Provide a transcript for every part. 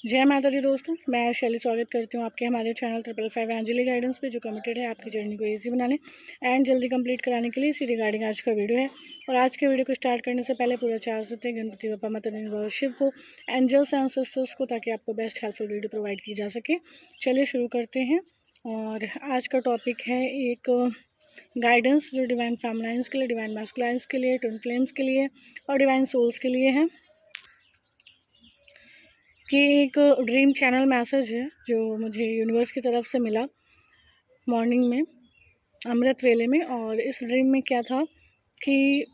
जय माता दी दोस्तों, मैं शैली स्वागत करती हूँ आपके हमारे चैनल 555 एंजली गाइडेंस पे, जो कमिटेड है आपकी जर्नी को इजी बनाने एंड जल्दी कंप्लीट कराने के लिए। इसी रिगार्डिंग आज का वीडियो है। और आज के वीडियो को स्टार्ट करने से पहले पूरा चार्ज देते हैं गणपति बप्पा, माता रानी, शिव को, एंजल्स एंड सिस्टर्स को, ताकि आपको बेस्ट हेल्पफुल वीडियो प्रोवाइड की जा सके। चलिए शुरू करते हैं। और आज का टॉपिक है एक गाइडेंस जो डिवाइन फेमिनाइंस के लिए, डिवाइन मैस्कुलाइंस के लिए, ट्विन फ्लेम्स के लिए और डिवाइन सोल्स के लिए है। कि एक ड्रीम चैनल मैसेज है जो मुझे यूनिवर्स की तरफ से मिला मॉर्निंग में, अमृत वेले में। और इस ड्रीम में क्या था कि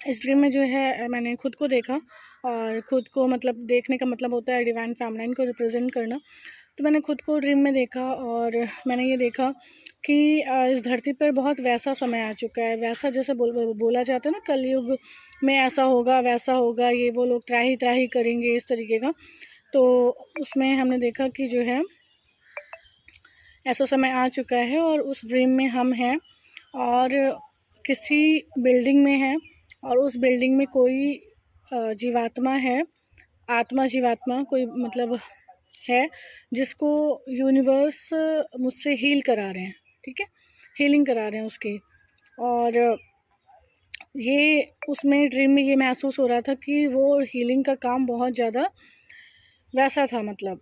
इस ड्रीम में जो है मैंने खुद को देखा, और खुद को मतलब देखने का मतलब होता है डिवाइन फेमिनाइन को रिप्रेजेंट करना। तो मैंने खुद को ड्रीम में देखा और मैंने ये देखा कि इस धरती पर बहुत वैसा समय आ चुका है, वैसा जैसे बोला जाता है ना, कलयुग में ऐसा होगा वैसा होगा, ये वो लोग त्राही त्राही करेंगे, इस तरीके का। तो उसमें हमने देखा कि जो है ऐसा समय आ चुका है और उस ड्रीम में हम हैं और किसी बिल्डिंग में हैं, और उस बिल्डिंग में कोई जीवात्मा है, आत्मा जीवात्मा कोई मतलब है, जिसको यूनिवर्स मुझसे हील करा रहे हैं। ठीक है, हीलिंग करा रहे हैं उसकी। और ये उसमें ड्रीम में ये महसूस हो रहा था कि वो हीलिंग का काम बहुत ज़्यादा वैसा था, मतलब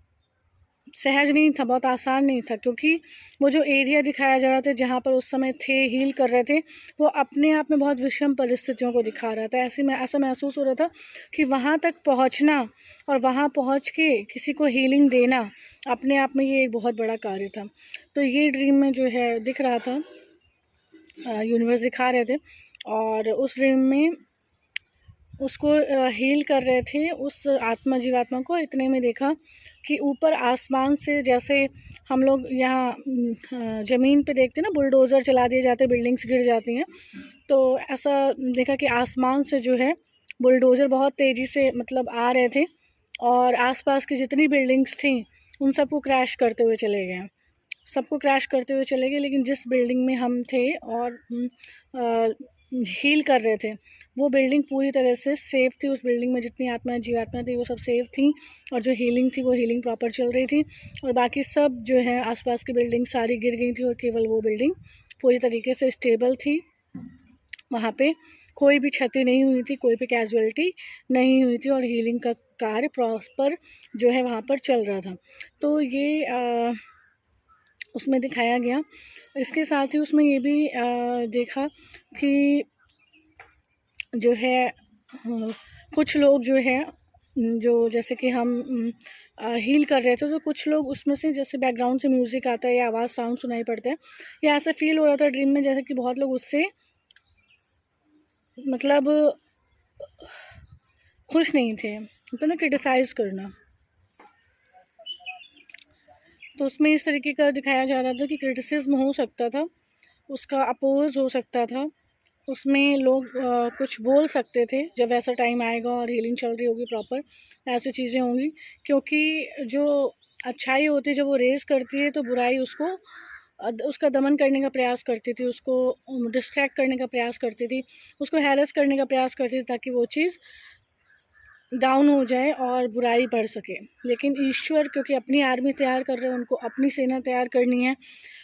सहज नहीं था, बहुत आसान नहीं था, क्योंकि वो जो एरिया दिखाया जा रहा था जहाँ पर उस समय थे, हील कर रहे थे, वो अपने आप में बहुत विषम परिस्थितियों को दिखा रहा था। ऐसा महसूस हो रहा था कि वहाँ तक पहुँचना और वहाँ पहुँच के किसी को हीलिंग देना अपने आप में ये एक बहुत बड़ा कार्य था। तो ये ड्रीम में जो है दिख रहा था, यूनिवर्स दिखा रहे थे, और उस ड्रीम में उसको हील कर रहे थे, उस आत्मा जीवात्मा को। इतने में देखा कि ऊपर आसमान से, जैसे हम लोग यहाँ ज़मीन पे देखते हैं ना, बुलडोज़र चला दिए जाते, बिल्डिंग्स गिर जाती हैं, तो ऐसा देखा कि आसमान से जो है बुलडोज़र बहुत तेज़ी से मतलब आ रहे थे, और आसपास की जितनी बिल्डिंग्स थी उन सबको क्रैश करते हुए चले गए, सबको क्रैश करते हुए चले गए। लेकिन जिस बिल्डिंग में हम थे और हील कर रहे थे, वो बिल्डिंग पूरी तरह से सेफ़ थी। उस बिल्डिंग में जितनी आत्माएं जीवात्माएं थी वो सब सेफ़ थी, और जो हीलिंग थी वो हीलिंग प्रॉपर चल रही थी। और बाकी सब जो है आसपास की बिल्डिंग सारी गिर गई थी, और केवल वो बिल्डिंग पूरी तरीके से स्टेबल थी। वहाँ पे कोई भी क्षति नहीं हुई थी, कोई भी कैजुअलिटी नहीं हुई थी, और हीलिंग का कार्य प्रॉपर जो है वहाँ पर चल रहा था। तो ये उसमें दिखाया गया। इसके साथ ही उसमें ये भी देखा कि जो है कुछ लोग जो है, जो जैसे कि हम हील कर रहे थे, तो कुछ लोग उसमें से, जैसे बैकग्राउंड से म्यूज़िक आता है या आवाज़ साउंड सुनाई पड़ता है, या ऐसा फील हो रहा था ड्रीम में जैसे कि बहुत लोग उससे मतलब खुश नहीं थे, तो ना क्रिटिसाइज़ करना। तो उसमें इस तरीके का दिखाया जा रहा था कि क्रिटिसिज्म हो सकता था, उसका अपोज हो सकता था, उसमें लोग कुछ बोल सकते थे जब ऐसा टाइम आएगा और हीलिंग चल रही होगी प्रॉपर, ऐसी चीज़ें होंगी। क्योंकि जो अच्छाई होती है जब वो रेज़ करती है, तो बुराई उसको उसका दमन करने का प्रयास करती थी, उसको डिस्ट्रैक्ट करने का प्रयास करती थी, उसको हैरेस करने का प्रयास करती थी, ताकि वो चीज़ डाउन हो जाए और बुराई बढ़ सके। लेकिन ईश्वर क्योंकि अपनी आर्मी तैयार कर रहे हैं, उनको अपनी सेना तैयार करनी है,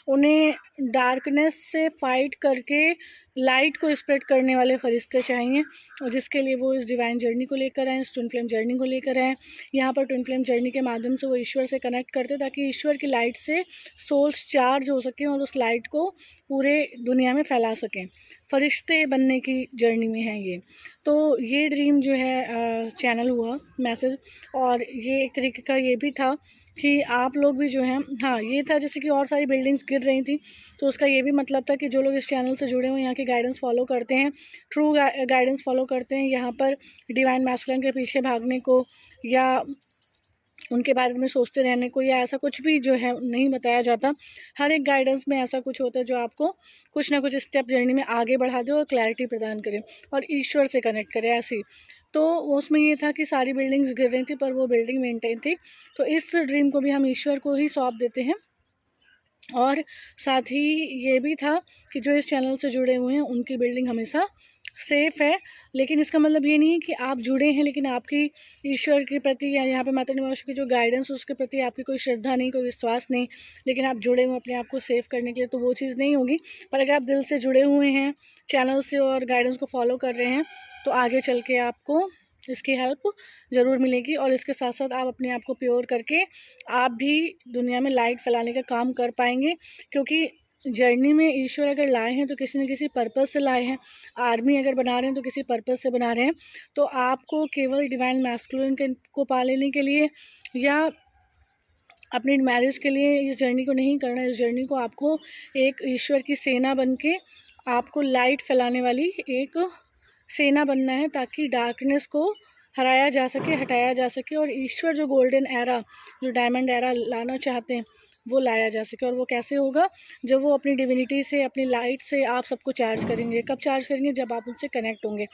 उन्हें डार्कनेस से फाइट करके लाइट को स्प्रेड करने वाले फरिश्ते चाहिए, और जिसके लिए वो इस डिवाइन जर्नी को लेकर आए, इस ट्विन फ्लेम जर्नी को लेकर आए। यहाँ पर ट्विन फ्लेम जर्नी के माध्यम से वो ईश्वर से कनेक्ट करते, ताकि ईश्वर की लाइट से सोल्स चार्ज हो सकें और उस लाइट को पूरे दुनिया में फैला सकें। फरिश्ते बनने की जर्नी में है ये। तो ये ड्रीम जो है चैनल हुआ मैसेज, और ये एक तरीके का ये भी था कि आप लोग भी जो हैं, हाँ ये था जैसे कि और सारी बिल्डिंग्स गिर रही थी, तो उसका ये भी मतलब था कि जो लोग इस चैनल से जुड़े हुए, यहाँ की गाइडेंस फॉलो करते हैं, ट्रू गाइडेंस फॉलो करते हैं, यहाँ पर डिवाइन मैस्कुलिन के पीछे भागने को या उनके बारे में सोचते रहने को या ऐसा कुछ भी जो है नहीं बताया जाता। हर एक गाइडेंस में ऐसा कुछ होता है जो आपको कुछ ना कुछ स्टेप जर्नी में आगे बढ़ा दे और क्लैरिटी प्रदान करे और ईश्वर से कनेक्ट करे, ऐसी। तो उसमें ये था कि सारी बिल्डिंग्स गिर रही थी पर वो बिल्डिंग मेंटेन थी। तो इस ड्रीम को भी हम ईश्वर को ही सौंप देते हैं। और साथ ही ये भी था कि जो इस चैनल से जुड़े हुए हैं उनकी बिल्डिंग हमेशा सेफ़ है, लेकिन इसका मतलब ये नहीं है कि आप जुड़े हैं लेकिन आपकी ईश्वर के प्रति या यहाँ पे माता निवास की जो गाइडेंस उसके प्रति आपकी कोई श्रद्धा नहीं, कोई विश्वास नहीं, लेकिन आप जुड़े हुए अपने आप को सेव करने के लिए, तो वो चीज़ नहीं होगी। पर अगर आप दिल से जुड़े हुए हैं चैनल से और गाइडेंस को फॉलो कर रहे हैं, तो आगे चल के आपको इसकी हेल्प ज़रूर मिलेगी। और इसके साथ साथ आप अपने आप को प्योर करके आप भी दुनिया में लाइट फैलाने का काम कर पाएंगे, क्योंकि जर्नी में ईश्वर अगर लाए हैं तो किसी न किसी पर्पज़ से लाए हैं। आर्मी अगर बना रहे हैं तो किसी पर्पज़ से बना रहे हैं। तो आपको केवल डिवाइन मैस्कुलिन को पा लेने के लिए या अपनी मैरिज के लिए इस जर्नी को नहीं करना। इस जर्नी को आपको एक ईश्वर की सेना बन के आपको लाइट फैलाने वाली एक सेना बनना है, ताकि डार्कनेस को हराया जा सके, हटाया जा सके, और ईश्वर जो गोल्डन एरा, जो डायमंड एरा लाना चाहते हैं वो लाया जा सके। और वो कैसे होगा? जब वो अपनी डिविनिटी से, अपनी लाइट से आप सबको चार्ज करेंगे। कब चार्ज करेंगे? जब आप उनसे कनेक्ट होंगे।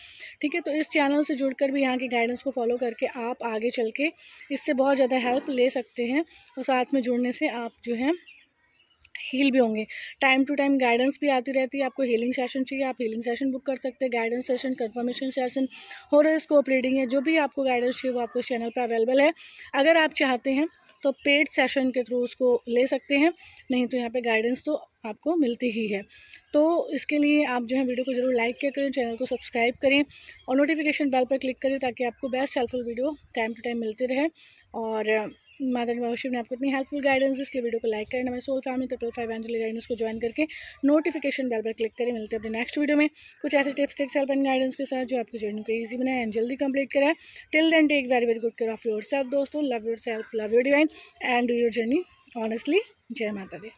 ठीक है, तो इस चैनल से जुड़कर भी यहाँ की गाइडेंस को फॉलो करके आप आगे चल के इससे बहुत ज़्यादा हेल्प ले सकते हैं, और साथ में जुड़ने से आप जो है हील भी होंगे। टाइम टू टाइम गाइडेंस भी आती रहती है। आपको हीलिंग सेशन चाहिए, आप हीलिंग सेशन बुक कर सकते हैं। Guidance session, confirmation session, horoscope reading है, जो भी आपको गाइडेंस चाहिए वो आपको इस चैनल पर अवेलेबल है। अगर आप चाहते हैं तो पेड सेशन के थ्रू उसको ले सकते हैं, नहीं तो यहाँ पे गाइडेंस तो आपको मिलती ही है। तो इसके लिए आप जो है वीडियो को ज़रूर लाइक किया करें, चैनल को सब्सक्राइब करें और नोटिफिकेशन बेल पर क्लिक करें, ताकि आपको best helpful video time to time मिलती रहे। और माता निवास ने आपको इतनी हेल्पफुल गाइडेंस, इसके वीडियो को लाइक करें। हमारे सोल फैमिली 555 एंजली गाइडेंस को ज्वाइन करके नोटिफिकेशन बेल पर क्लिक करें। मिलते हैं अपने नेक्स्ट वीडियो में कुछ ऐसे tips, tricks, help and guidance के साथ जो आपकी जर्नी को ईजी बनाए एंड जल्दी कंप्लीट कराए। Till then take very very good care of yourself दोस्तों। Love yourself, love your divine and do your journey honestly. जय माता दी।